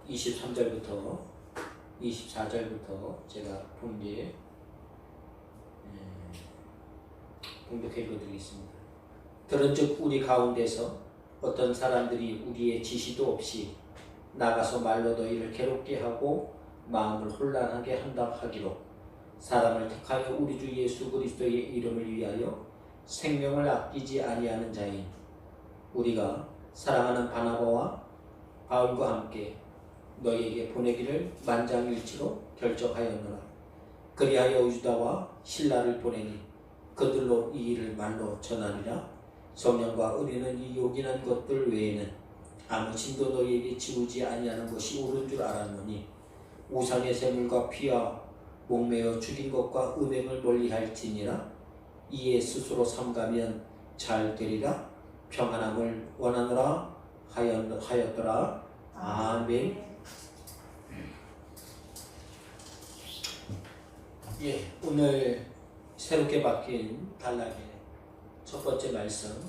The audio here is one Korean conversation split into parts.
23절부터 24절부터 제가 봉독해 읽어드리겠습니다. 들은즉 우리 가운데서 어떤 사람들이 우리의 지시도 없이 나가서 말로 너희를 괴롭게 하고 마음을 혼란하게 한다 하기로 사람을 택하여 우리 주 예수 그리스도의 이름을 위하여 생명을 아끼지 아니하는 자인 우리가 사랑하는 바나바와 바울과 함께 너희에게 보내기를 만장일치로 결정하였노라. 그리하여 유다와 실라를 보내니 그들로 이 일을 말로 전하리라. 성령과 은혜는 이 요긴한 것들 외에는 아무 짐도 너희에게 지우지 아니하는 것이 옳은 줄 알았노니 우상의 제물과 피와 목매어 죽인 것과 음행을 멀리할지니라. 이에 스스로 삼가면 잘 되리라. 평안함을 원하노라 하였더라. 아멘. 오늘 새롭게 바뀐 단락의 첫 번째 말씀,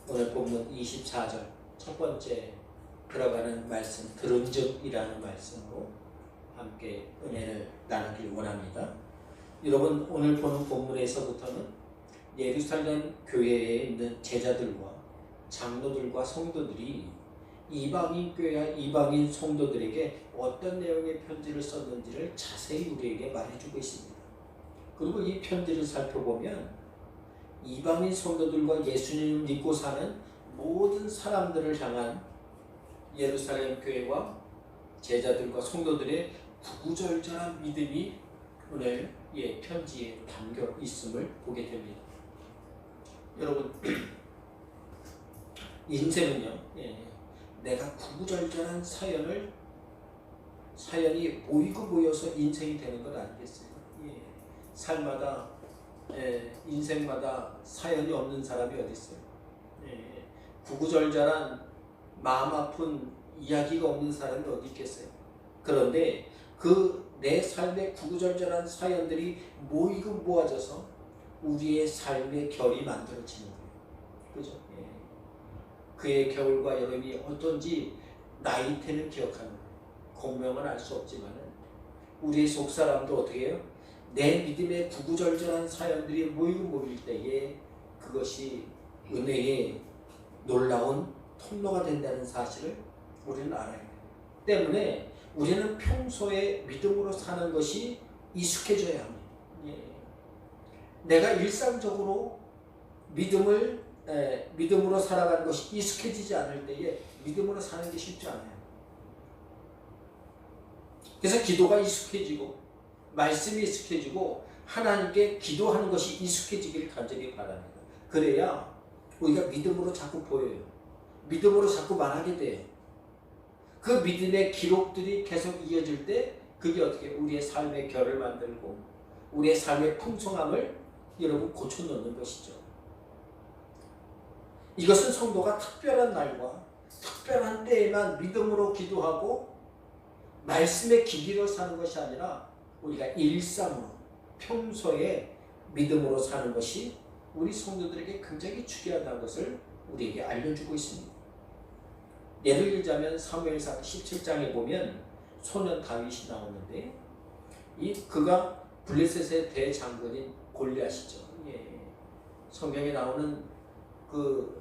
오늘 본문 24절 첫 번째 들어가는 말씀, 들은즉이라는 말씀으로 함께 은혜를 나누길 원합니다. 여러분, 오늘 보는 본문에서부터는 예루살렘 교회에 있는 제자들과 장로들과 성도들이 이방인 교회와 이방인 성도들에게 어떤 내용의 편지를 썼는지를 자세히 우리에게 말해주고 있습니다. 그리고 이 편지를 살펴보면 이방인 성도들과 예수님을 믿고 사는 모든 사람들을 향한 예루살렘 교회와 제자들과 성도들의 구구절절한 믿음이 오늘 편지에 담겨 있음을 보게 됩니다. 여러분, 인생은요, 내가 구구절절한 사연이 모이고 모여서 인생이 되는 것 아니겠어요? 삶마다, 인생마다 사연이 없는 사람이 어디 있어요? 구구절절한 마음 아픈 이야기가 없는 사람이 어디 있겠어요? 그런데 그 내 삶의 구구절절한 사연들이 모이고 모아져서 우리의 삶의 결이 만들어지는 거예요. 그죠? 그의 겨울과 여름이 어떤지 나이테는 기억하는 거예요. 공명은 알 수 없지만 우리의 속사람도 어떻게 해요? 내 믿음의 구구절절한 사연들이 모일 때에 그것이 은혜의 놀라운 통로가 된다는 사실을 우리는 알아야 돼요. 때문에 우리는 평소에 믿음으로 사는 것이 익숙해져야 합니다. 내가 일상적으로 믿음으로 살아가는 것이 익숙해지지 않을 때에 믿음으로 사는 게 쉽지 않아요. 그래서 기도가 익숙해지고 말씀이 익숙해지고 하나님께 기도하는 것이 익숙해지기를 간절히 바랍니다. 그래야 우리가 믿음으로 자꾸 보여요. 믿음으로 자꾸 말하게 돼요. 그 믿음의 기록들이 계속 이어질 때 그게 어떻게 우리의 삶의 결을 만들고 우리의 삶의 풍성함을 여러분 고쳐놓는 것이죠. 이것은 성도가 특별한 날과 특별한 때에만 믿음으로 기도하고 말씀에 기기로 사는 것이 아니라 우리가 일상으로 평소에 믿음으로 사는 것이 우리 성도들에게 굉장히 중요하다는 것을 우리에게 알려주고 있습니다. 예를 들자면 사무엘상 17장에 보면 소년 다윗이 나오는데 그가 블레셋의 대장군인 골리앗이죠. 성경에 나오는 그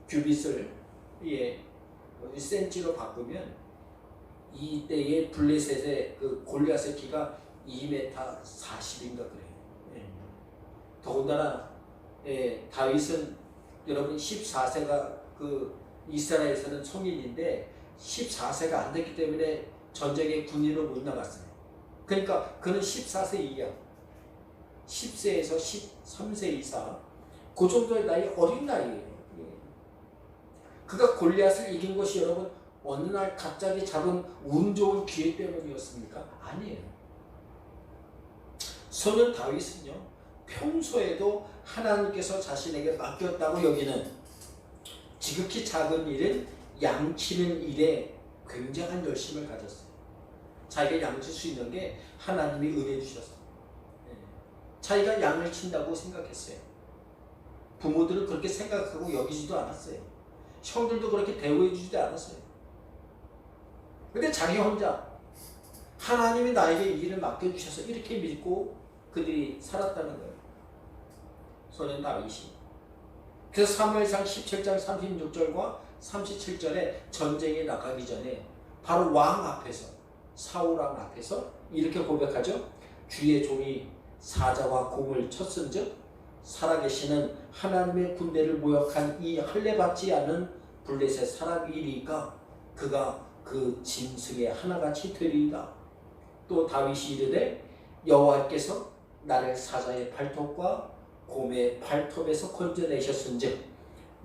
규빗을 센치로 바꾸면 이때의 블레셋의 그 골리앗의 키가 2m 40인가 그래요. 더군다나 다윗은 여러분 14세가 그 이스라엘에서는 성인인데 14세가 안 됐기 때문에 전쟁에 군인으로 못 나갔어요. 그러니까 그는 14세 이하, 10세에서 13세 이상 그 정도의 나이, 어린 나이예요. 그가 골리앗을 이긴 것이 여러분 어느 날 갑자기 잡은 운 좋은 기회 때문이었습니까? 아니에요. 소년 다윗은요, 평소에도 하나님께서 자신에게 맡겼다고 여기는 지극히 작은 일은 양치는 일에 굉장한 열심을 가졌어요. 자기가 양칠 수 있는 게 하나님이 은혜 주셨어요. 자기가 양을 친다고 생각했어요. 부모들은 그렇게 생각하고 여기지도 않았어요. 형들도 그렇게 대우해 주지도 않았어요. 근데 자기 혼자 하나님이 나에게 이 일을 맡겨주셔서 이렇게 믿고 그들이 살았다는 거예요. 소년 다윗이. 그래서 사무엘상 17장 36절과 37절에 전쟁에 나가기 전에 바로 왕 앞에서, 사울 왕 앞에서 이렇게 고백하죠. 주의 종이 사자와 곰을 쳤은즉 살아계시는 하나님의 군대를 모욕한 이 할례받지 않은 블레셋 사람이리까 그가 그 짐승의 하나같이 되리이다. 또 다윗이 이르되 여호와께서 나를 사자의 발톱과 곰의 발톱에서 건져내셨은즉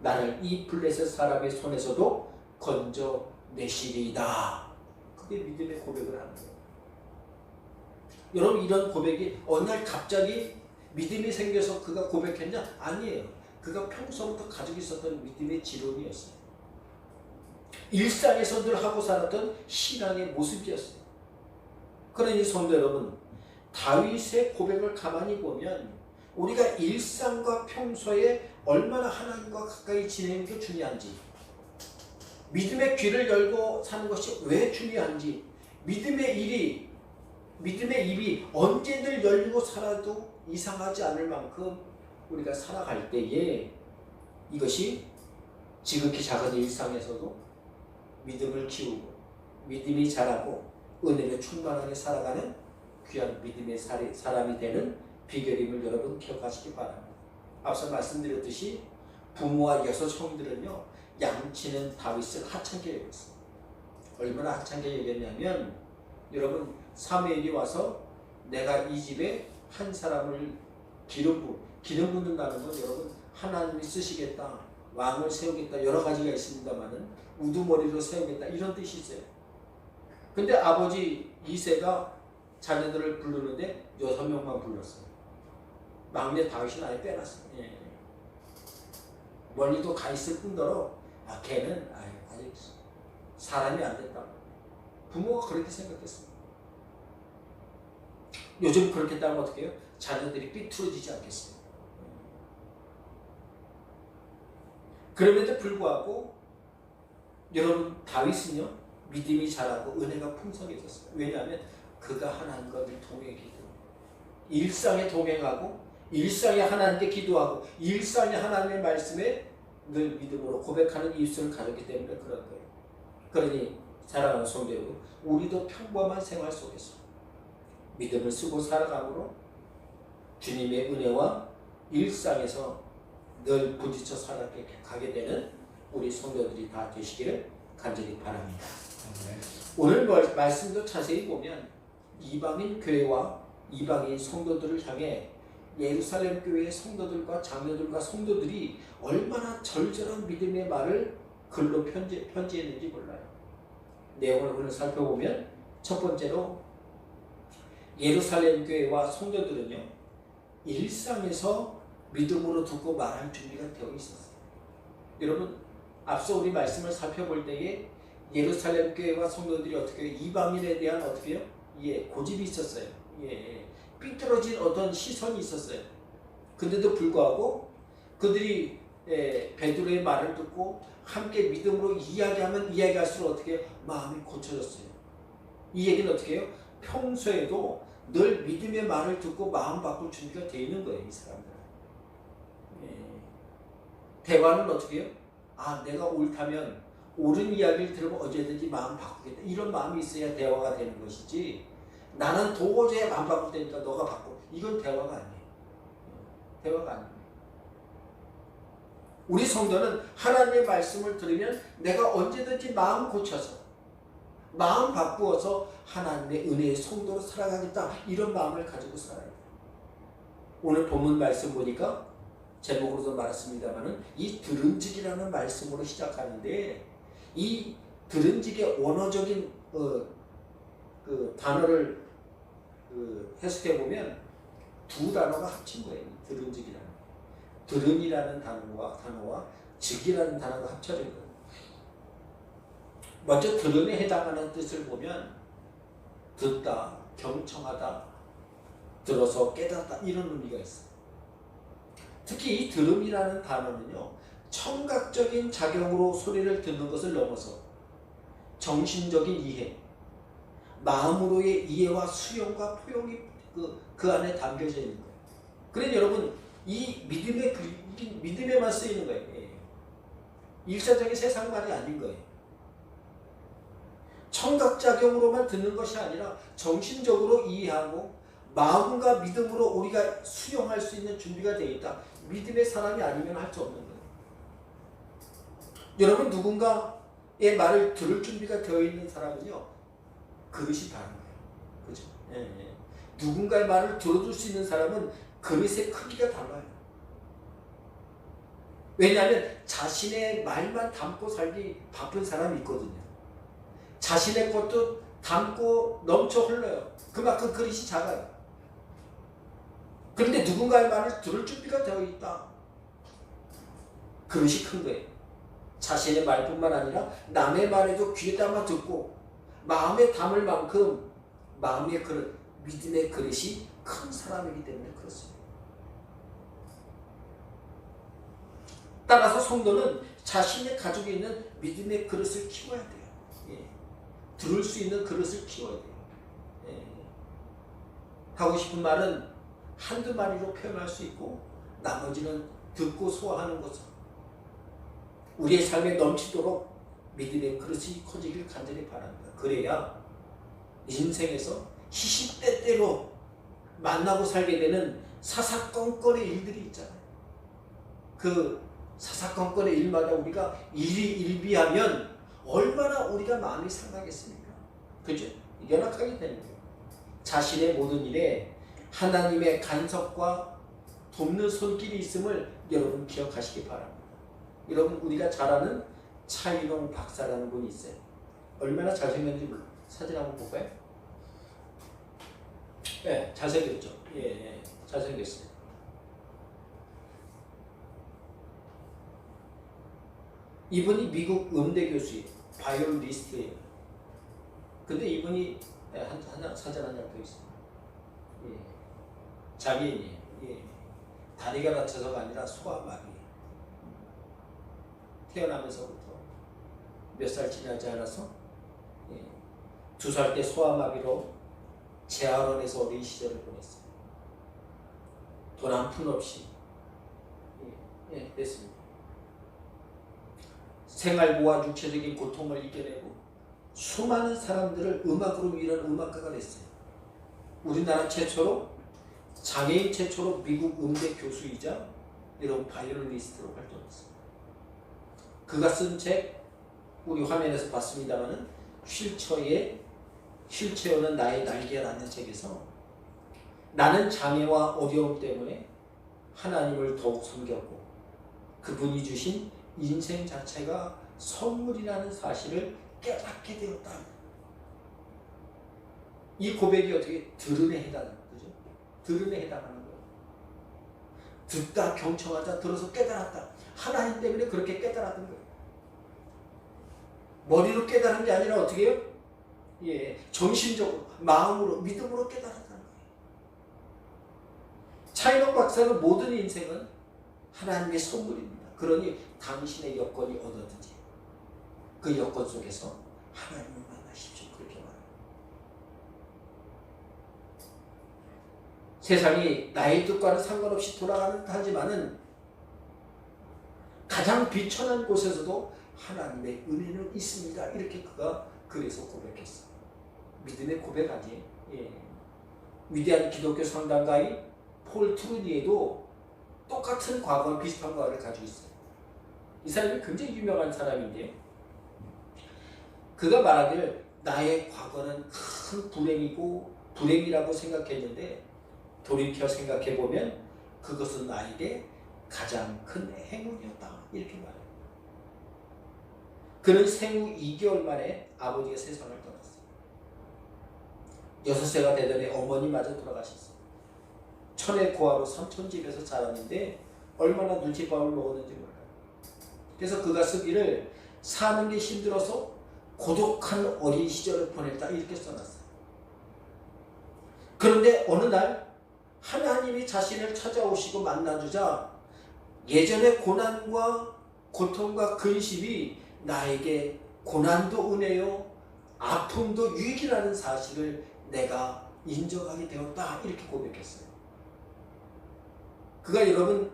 나를 이 블레셋 사람의 손에서도 건져내시리이다. 그게 믿음의 고백을 하는 거예요. 여러분, 이런 고백이 어느 날 갑자기 믿음이 생겨서 그가 고백했냐? 아니에요. 그가 평소부터 가지고 있었던 믿음의 지론이었어요. 일상에서 늘 하고 살았던 신앙의 모습이었어요. 그러니 성도 여러분, 다윗의 고백을 가만히 보면 우리가 일상과 평소에 얼마나 하나님과 가까이 지내는 게 중요한지, 믿음의 귀를 열고 사는 것이 왜 중요한지, 믿음의 입이 언제 늘 열리고 살아도 이상하지 않을 만큼 우리가 살아갈 때에 이것이 지극히 작은 일상에서도 믿음을 키우고 믿음이 자라고 은혜로 충만하게 살아가는 귀한 믿음의 사람이 되는 비결임을 여러분 기억하시기 바랍니다. 앞서 말씀드렸듯이 부모와 여섯 형들은요, 양치는 다윗을 하찮게 여겼어요. 얼마나 하찮게 여겼냐면, 여러분, 사무엘이 와서 내가 이 집에 한 사람을 기름 붓는다는 건 여러분 하나님이 쓰시겠다, 왕을 세우겠다, 여러 가지가 있습니다만은 우두머리로 세우겠다, 이런 뜻이 있어요. 근데 아버지 이새가 자녀들을 부르는데 6명만 불렀어요. 막내 다윗은 아예 빼놨어요. 예. 멀리도 가 있을 뿐더러 걔는 아직 사람이 안 됐다. 부모가 그렇게 생각했습니다. 요즘 그렇게 따면 어떻게 해요? 자녀들이 삐뚤어지지 않겠어요. 그럼에도 불구하고 여러분, 다윗은요 믿음이 자라고 은혜가 풍성해졌어요. 왜냐하면 그가 하나님과 늘 동행했기 때문에. 일상에 동행하고 일상에 하나님께 기도하고 일상에 하나님의 말씀에 늘 믿음으로 고백하는 입술을 가졌기 때문에 그런 거예요. 그러니 사랑하는 성도 여러분, 우리도 평범한 생활 속에서 믿음을 쓰고 살아감으로 주님의 은혜와 일상에서 늘 부딪혀 살아가게 되는 우리 성도들이 다 되시기를 간절히 바랍니다. 오늘 말씀도 자세히 보면 이방인 교회와 이방인 성도들을 향해 예루살렘 교회의 성도들과 장로들과 성도들이 얼마나 절절한 믿음의 말을 글로 편지했는지 몰라요. 내용을 오늘 살펴보면 첫 번째로 예루살렘 교회와 성도들은요, 일상에서 믿음으로 듣고 말할 준비가 되어 있었어요. 여러분, 앞서 우리 말씀을 살펴볼 때에 예루살렘 교회와 성도들이 어떻게 이방인에 대한 어떻게요? 고집이 있었어요. 삐뚤어진 어떤 시선이 있었어요. 근데도 불구하고 그들이 베드로의 말을 듣고 함께 믿음으로 이야기하면 이야기할수록 어떻게 마음이 고쳐졌어요. 이 얘기는 어떻게 해요? 평소에도 늘 믿음의 말을 듣고 마음 바꿀 준비가 되어 있는 거예요, 이 사람들은. 대화는 어떻게 해요? 내가 옳다면 옳은 이야기를 들으면 언제든지 마음 바꾸겠다, 이런 마음이 있어야 대화가 되는 것이지, 나는 도저히 마음 바꿀 테니까 너가 바꿔, 이건 대화가 아니에요. 대화가 아니에요. 우리 성도는 하나님의 말씀을 들으면 내가 언제든지 마음 고쳐서 마음 바꾸어서 하나님의 은혜의 성도로 살아가겠다, 이런 마음을 가지고 살아야 돼요. 오늘 본문 말씀 보니까 제목으로도 말했습니다만은 이 들은직이라는 말씀으로 시작하는데, 이 들은직의 원어적인 그 단어를 해석해 보면 두 단어가 합친 거예요. 들은직이라는, 들은이라는 단어와 직이라는 단어가 합쳐진 거예요. 먼저 들음에 해당하는 뜻을 보면 듣다, 경청하다, 들어서 깨닫다, 이런 의미가 있어요. 특히 이 들음이라는 단어는요, 청각적인 작용으로 소리를 듣는 것을 넘어서 정신적인 이해, 마음으로의 이해와 수용과 포용이 그 안에 담겨져 있는 거예요. 그래서 여러분 이 믿음에만 쓰이는 거예요. 일차적인 세상 말이 아닌 거예요. 청각작용으로만 듣는 것이 아니라 정신적으로 이해하고 마음과 믿음으로 우리가 수용할 수 있는 준비가 되어 있다. 믿음의 사람이 아니면 할 수 없는 거예요. 여러분 누군가의 말을 들을 준비가 되어 있는 사람은요 그릇이 다른 거예요. 그죠? 누군가의 말을 들어줄 수 있는 사람은 그릇의 크기가 달라요. 왜냐하면 자신의 말만 담고 살기 바쁜 사람이 있거든요. 자신의 것도 담고 넘쳐 흘러요. 그만큼 그릇이 작아요. 그런데 누군가의 말을 들을 준비가 되어 있다. 그릇이 큰 거예요. 자신의 말뿐만 아니라 남의 말에도 귀에 담아 듣고 마음에 담을 만큼 마음의 그릇, 믿음의 그릇이 큰 사람이기 때문에 그렇습니다. 따라서 성도는 자신의 가지고 있는 믿음의 그릇을 키워야 돼요. 들을 수 있는 그릇을 키워야 돼요. 하고 싶은 말은 한두 마디로 표현할 수 있고 나머지는 듣고 소화하는 것을 우리의 삶에 넘치도록 믿음의 그릇이 커지길 간절히 바랍니다. 그래야 인생에서 시시때때로 만나고 살게 되는 사사건건의 일들이 있잖아요. 그 사사건건의 일마다 우리가 일희일비하면 얼마나 우리가 마음이 상하겠습니까? 그죠? 연약하게 되는 거예요. 자신의 모든 일에 하나님의 간섭과 돕는 손길이 있음을 여러분 기억하시기 바랍니다. 여러분 우리가 잘 아는 차이롱 박사라는 분이 있어요. 얼마나 잘생겼는지 몰라요. 사진 한번 볼까요? 네, 잘생겼죠. 잘생겼어요. 이분이 미국 음대 교수예요. 바이올리스트예요. 근데 이분이 사진 한 장 더 있어요. 장애인이에요. 다리가 다쳐서가 아니라 소아마비. 태어나면서부터 몇 살 지나지 않아서 2살 때 소아마비로 재활원에서 어린 시절을 보냈어요. 돈 한 푼 없이 됐습니다. 생활고와 육체적인 고통을 이겨내고 수많은 사람들을 음악으로 위로하는 음악가가 됐어요. 우리나라 최초로 장애인 최초로 미국 음대 교수이자 이런 바이올리니스트로 활동했어요. 그가 쓴 책 우리 화면에서 봤습니다마는 휠체어는 나의 날개라는 책에서 나는 장애와 어려움 때문에 하나님을 더욱 섬겼고 그분이 주신 인생 자체가 선물이라는 사실을 깨닫게 되었다. 이 고백이 어떻게 들음에 해당하는 거죠? 들음에 해당하는 거예요. 듣다 경청하다 들어서 깨달았다. 하나님 때문에 그렇게 깨달았던 거예요. 머리로 깨달은 게 아니라 어떻게 해요? 정신적으로 마음으로 믿음으로 깨달았다는 거예요. 차이롱 박사는 모든 인생은 하나님의 선물입니다. 그러니 당신의 여건이 어떠든지 그 여건 속에서 하나님을 만나십시오. 그렇게 말합니다. 세상이 나의 뜻과는 상관없이 돌아가는 하지만은 가장 비천한 곳에서도 하나님의 은혜는 있습니다. 이렇게 그가 글에서 고백했어. 믿음의 고백 아니에요. 위대한 기독교 성당가인 폴 트루니에도 똑같은 과거와 비슷한 과거를 가지고 있어요. 이 사람이 굉장히 유명한 사람인데요. 그가 말하기를 나의 과거는 큰 불행이라고 생각했는데 돌이켜 생각해보면 그것은 나에게 가장 큰 행운이었다. 이렇게 말해요. 그는 생후 2개월 만에 아버지가 세상을 떠났어요. 6세가 되더니 어머니마저 돌아가셨어요. 천의 고아로 삼촌집에서 자랐는데 얼마나 눈칫밥을 먹었는지 몰라요. 그래서 그가 쓰기를 사는 게 힘들어서 고독한 어린 시절을 보냈다 이렇게 써놨어요. 그런데 어느 날 하나님이 자신을 찾아오시고 만나주자 예전의 고난과 고통과 근심이 나에게 고난도 은혜요 아픔도 유익이라는 사실을 내가 인정하게 되었다. 이렇게 고백했어요. 그가 여러분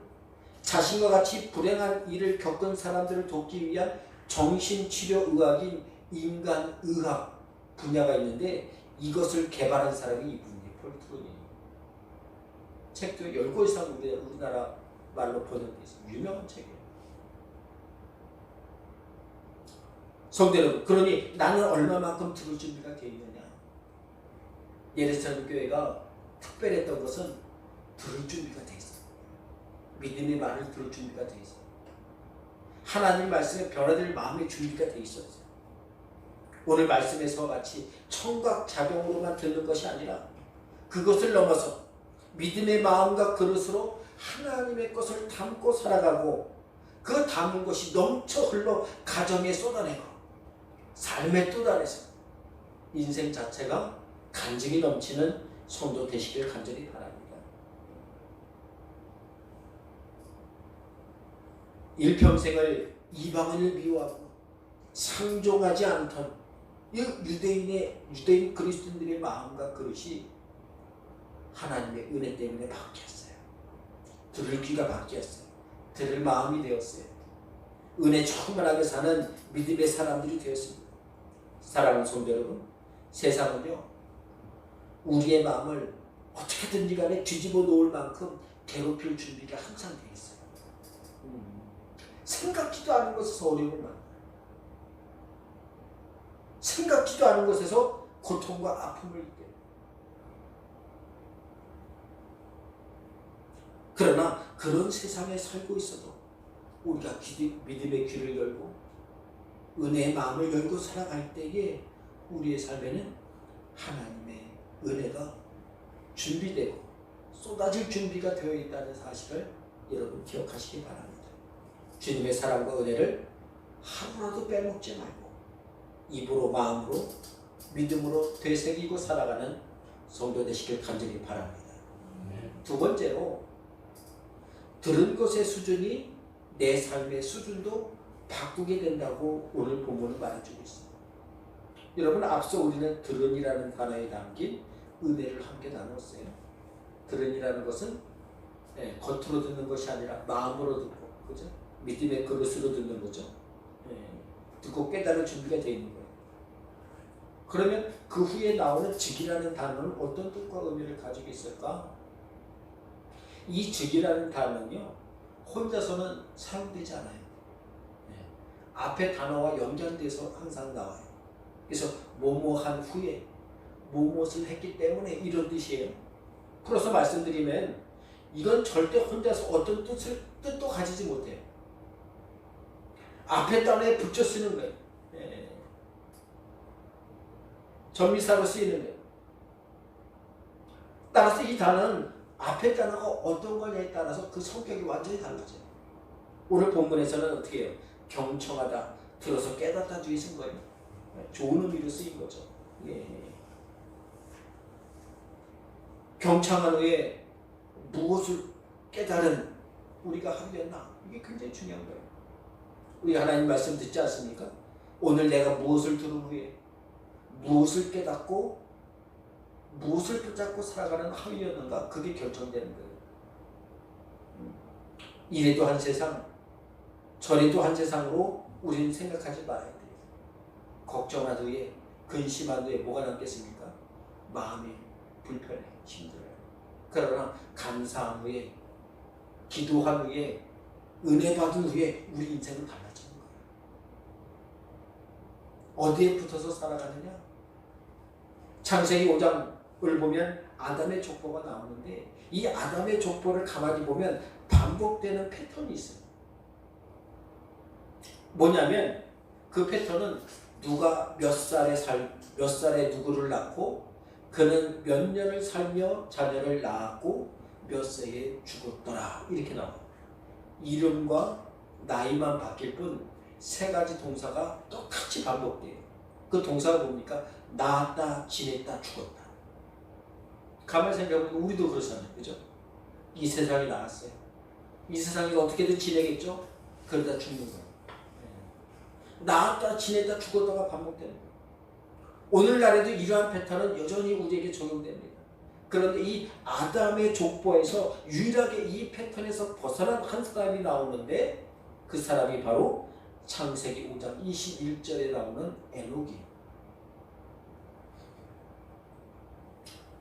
자신과 같이 불행한 일을 겪은 사람들을 돕기 위한 정신치료의학인 인간의학 분야가 있는데 이것을 개발한 사람이 이분이에요. 폴 트루먼이에요. 책도 10권 이상 우리나라 말로 번역되어 있어요. 유명한 책이에요. 성도 여러분, 그러니 나는 얼마만큼 들을 준비가 되어 있느냐. 예루살렘 교회가 특별했던 것은 들을 준비가 되어 있어요. 믿음의 말을 들을 준비가 되어 있어요. 하나님 말씀에 변화될 마음의 준비가 되어 있었어요. 오늘 말씀에서와 같이 청각작용으로만 듣는 것이 아니라 그것을 넘어서 믿음의 마음과 그릇으로 하나님의 것을 담고 살아가고 그 담은 것이 넘쳐 흘러 가정에 쏟아내고 삶의 뜻 안에서 인생 자체가 간증이 넘치는 성도 되시길 간절히 바랍니다. 일평생을 이방인을 미워하고 상종하지 않던 이 유대인 그리스도인들의 마음과 그릇이 하나님의 은혜 때문에 바뀌었어요. 들을 귀가 바뀌었어요. 들을 마음이 되었어요. 은혜 충만하게 사는 믿음의 사람들이 되었습니다. 사랑하는 성도 여러분, 세상은요 우리의 마음을 어떻게든지 간에 뒤집어 놓을 만큼 괴롭힐 준비가 항상 되어 있어요. 생각지도 않은 곳에서 어려움을 만나요. 생각지도 않은 곳에서 고통과 아픔을 입게. 그러나 그런 세상에 살고 있어도 우리가 믿음의 귀를 열고 은혜의 마음을 열고 살아갈 때에 우리의 삶에는 하나님의 은혜가 준비되고 쏟아질 준비가 되어 있다는 사실을 여러분 기억하시기 바랍니다. 주님의 사랑과 은혜를 하루라도 빼먹지 말고 입으로 마음으로 믿음으로 되새기고 살아가는 성도 되시길 간절히 바랍니다. 두 번째로 들은 것의 수준이 내 삶의 수준도 바꾸게 된다고 오늘 본문은 말해주고 있습니다. 여러분 앞서 우리는 들은이라는 단어에 담긴 은혜를 함께 나눴어요. 들은이라는 것은 겉으로 듣는 것이 아니라 마음으로 듣고, 그죠? 믿음의 그릇으로 듣는 거죠. 듣고 깨달을 준비가 되어 있는 거예요. 그러면 그 후에 나오는 즉이라는 단어는 어떤 뜻과 의미를 가지고 있을까? 이 즉이라는 단어는요 혼자서는 사용되지 않아요. 앞에 단어와 연결돼서 항상 나와요. 그래서 뭐뭐한 후에 무엇을 했기 때문에 이런 뜻이에요. 풀어서 말씀드리면 이건 절대 혼자서 어떤 뜻도 가지지 못해요. 앞에 단어에 붙여 쓰는 거예요. 전미사로 쓰이는 거예요. 따라서 이 단어는 앞에 단어가 어떤 거냐에 따라서 그 성격이 완전히 달라져요. 오늘 본문에서는 어떻게 해요? 경청하다, 들어서 깨닫다 뒤에 쓴 거예요. 좋은 의미로 쓰인 거죠. 경청한 후에 무엇을 깨달은 우리가 하게 됐나? 이게 굉장히 중요한 거예요. 우리 하나님 말씀 듣지 않습니까? 오늘 내가 무엇을 들은 후에 무엇을 깨닫고 무엇을 붙잡고 살아가는 하루였는가? 그게 결정되는 거예요. 이래도 한 세상, 저래도 한 세상으로 우리는 생각하지 말아야 돼요. 걱정한 후에, 근심한 후에 뭐가 남겠습니까? 마음이 불편해, 힘들어요. 그러나 감사한 후에, 기도한 후에, 은혜 받은 후에 우리 인생은 달라지는 거예요. 어디에 붙어서 살아가느냐? 창세기 5장을 보면 아담의 족보가 나오는데 이 아담의 족보를 가만히 보면 반복되는 패턴이 있어요. 뭐냐면 그 패턴은 누가 몇 살에 누구를 낳고 그는 몇 년을 살며 자녀를 낳았고 몇 세에 죽었더라 이렇게 나와요. 이름과 나이만 바뀔 뿐 세 가지 동사가 똑같이 반복돼요. 그 동사가 뭡니까? 낳았다, 지냈다, 죽었다. 가만히 생각해보면 우리도 그렇잖아요. 그죠? 이 세상에 나왔어요. 이 세상에 어떻게든 지내겠죠? 그러다 죽는 거예요. 낳았다, 지냈다, 죽었다가 반복되는 거예요. 오늘날에도 이러한 패턴은 여전히 우리에게 적용됩니다. 그런데 이 아담의 족보에서 유일하게 이 패턴에서 벗어난 한 사람이 나오는데 그 사람이 바로 창세기 5장 21절에 나오는 에녹이에요.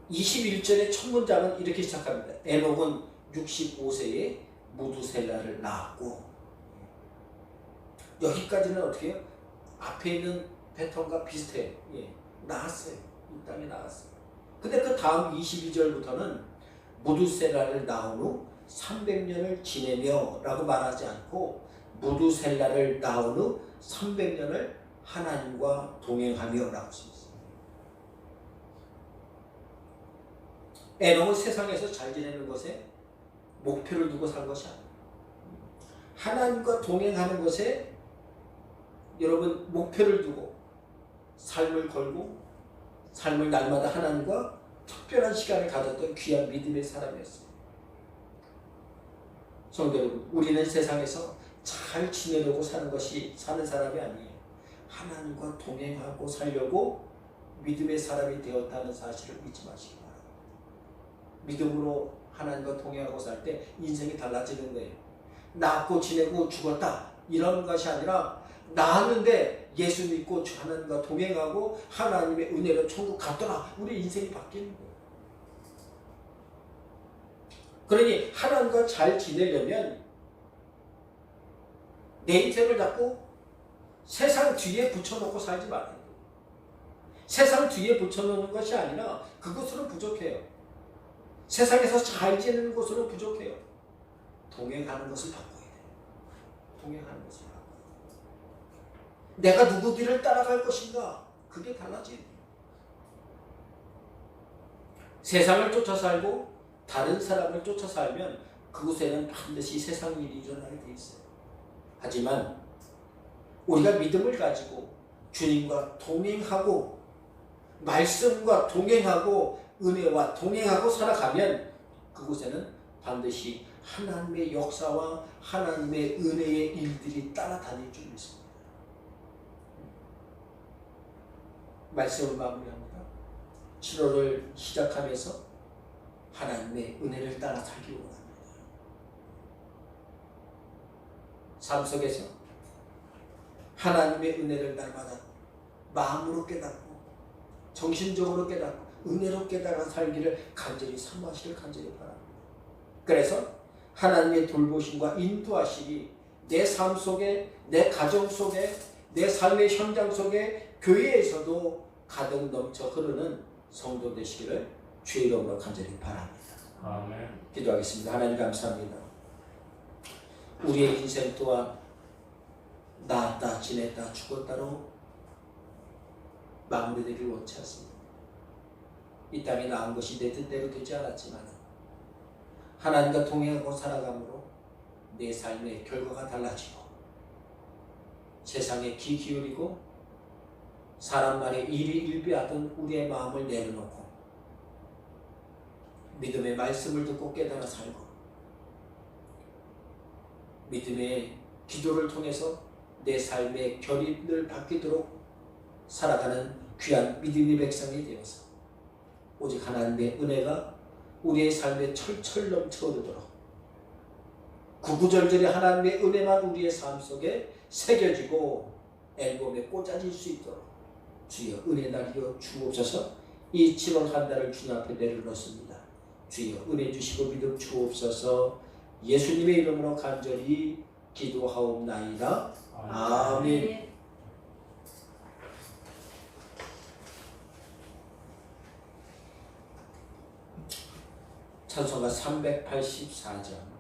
21절의 첫 문장은 이렇게 시작합니다. 에녹은 65세에 무두셀라를 낳았고, 여기까지는 어떻게 해요? 앞에 있는 패턴과 비슷해요. 예, 낳았어요. 이 땅에 낳았어요. 근데 그 다음 22절부터는 무두셀라를 낳은 후 300년을 지내며 라고 말하지 않고 무두셀라를 낳은 후 300년을 하나님과 동행하며 라고 쓰였어요. 에녹은 세상에서 잘 지내는 것에 목표를 두고 산 것이 아니에요. 하나님과 동행하는 것에 여러분 목표를 두고 삶을 걸고 삶을 날마다 하나님과 특별한 시간을 가졌던 귀한 믿음의 사람이었어요. 성도 여러분, 우리는 세상에서 잘 지내려고 사는 사람이 아니에요. 하나님과 동행하고 살려고 믿음의 사람이 되었다는 사실을 잊지 마시기 바랍니다. 믿음으로 하나님과 동행하고 살 때 인생이 달라지는 거예요. 낳고 지내고 죽었다 이런 것이 아니라 낳았는데 예수 믿고 하나님과 동행하고 하나님의 은혜로 천국 갔더라. 우리 인생이 바뀌는 거예요. 그러니 하나님과 잘 지내려면 내 인생을 자꾸 세상 뒤에 붙여놓고 살지 말아야 돼요. 세상 뒤에 붙여놓는 것이 아니라 그것으로 부족해요. 세상에서 잘 지내는 것으로 부족해요. 동행하는 것을 바꿔야 돼요. 동행하는 것을 바꿔야 돼요. 내가 누구 뒤를 따라갈 것인가? 그게 달라져야 돼요. 세상을 쫓아 살고 다른 사람을 쫓아 살면 그곳에는 반드시 세상 일이 일어나게 돼 있어요. 하지만 우리가 믿음을 가지고 주님과 동행하고 말씀과 동행하고 은혜와 동행하고 살아가면 그곳에는 반드시 하나님의 역사와 하나님의 은혜의 일들이 따라다닐 줄 믿습니다. 말씀을 마무리합니다. 7월을 시작하면서 하나님의 은혜를 따라 살기 원합니다. 삶 속에서 하나님의 은혜를 날마다 마음으로 깨닫고 정신적으로 깨닫고 은혜로 깨달아 살기를 간절히 사모하시길 간절히 바랍니다. 그래서 하나님의 돌보심과 인도하심이 내 삶 속에, 내 가정 속에, 내 삶의 현장 속에, 교회에서도 가득 넘쳐 흐르는 성도 되시기를 주의 이름으로 간절히 바랍니다. 아멘. 기도하겠습니다. 하나님 감사합니다. 우리의 인생 또한 낳았다, 지냈다, 죽었다로 마무리되기를 원치 않습니다. 이 땅에 낳은 것이 내 뜻대로 되지 않았지만 하나님과 동행하고 살아감으로 내 삶의 결과가 달라지고 세상에 귀 기울이고 사람 말에 일희일비하던 우리의 마음을 내려놓고 믿음의 말씀을 듣고 깨달아 살고 믿음의 기도를 통해서 내 삶의 결의를 바뀌도록 살아가는 귀한 믿음의 백성이 되어서 오직 하나님의 은혜가 우리의 삶에 철철 넘쳐오르도록 구구절절히 하나님의 은혜만 우리의 삶 속에 새겨지고 앨범에 꽂아질 수 있도록 주여 은혜 날려 주옵소서. 이 7월 한 달을 주님 앞에 내려놓습니다. 주여 은혜 주시고 믿음 주옵소서. 예수님의 이름으로 간절히 기도하옵나이다. 아멘. 찬송가 384장